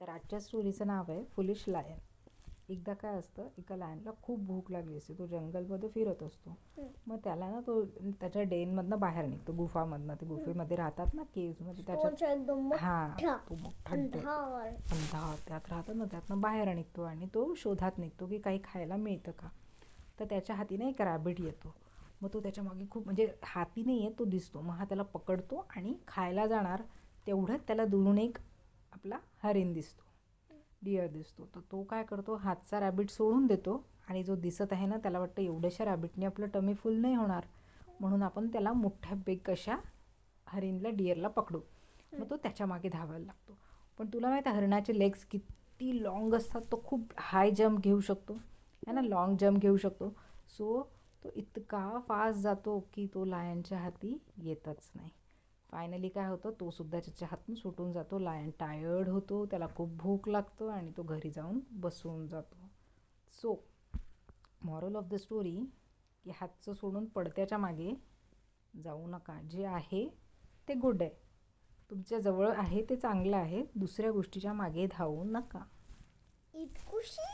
तर आजच्या स्टोरीचं नाव आहे फुलिश लायन. एकदा काय असतं, एका लायनला खूप भूक लागली असते. तो जंगलमध्ये फिरत असतो. मग त्याला ना तो त्याच्या डेनमधनं बाहेर निघतो, गुफामधनं. ते गुफेमध्ये राहतात ना, केव्हमध्ये. त्याच्यात हां, तो मोठा अंधार त्यात राहतात ना, त्यातनं बाहेर निघतो आणि तो शोधात निघतो की काही खायला मिळतं का. तर त्याच्या हातीने एक रॅबिट येतो. मग तो त्याच्या मागे खूप, म्हणजे हाती नाही आहे, तो दिसतो. मग हा त्याला पकडतो आणि खायला जाणार तेवढ्यात त्याला दुरून एक आपला हरिण दिसतो, डिअर दिसतो. तर तो काय करतो, हातचा रॅबिट सोडून देतो आणि जो दिसत आहे ना, त्याला वाटतं एवढ्याशा रॅबिटने आपलं टमी फुल नाही होणार, म्हणून आपण त्याला मोठ्या बेग अशा हरिणला, डिअरला पकडू. मग तो त्याच्या मागे धावायला लागतो. पण तुला माहीत आहे हरिणाचे लेग्स किती लाँग असतात. तो खूप हाय जंप घेऊ शकतो है ना, लाँग जंप घेऊ शकतो. सो तो इतका फास्ट जातो की तो लायनच्या हाती येतच नाही. फायनली काय होतं, तो सुद्धा त्याच्या हातून सुटून जातो. लायन टायर्ड होतो, त्याला खूप भूक लागतो आणि तो घरी जाऊन बसून जातो. So moral of the story की हातचं सोडून पडत्याच्या मागे जाऊ नका. जे आहे ते गुड आहे, तुमच्या जवळ आहे ते चांगलं आहे, दुसऱ्या गोष्टीच्या मागे धावू नका. खुशी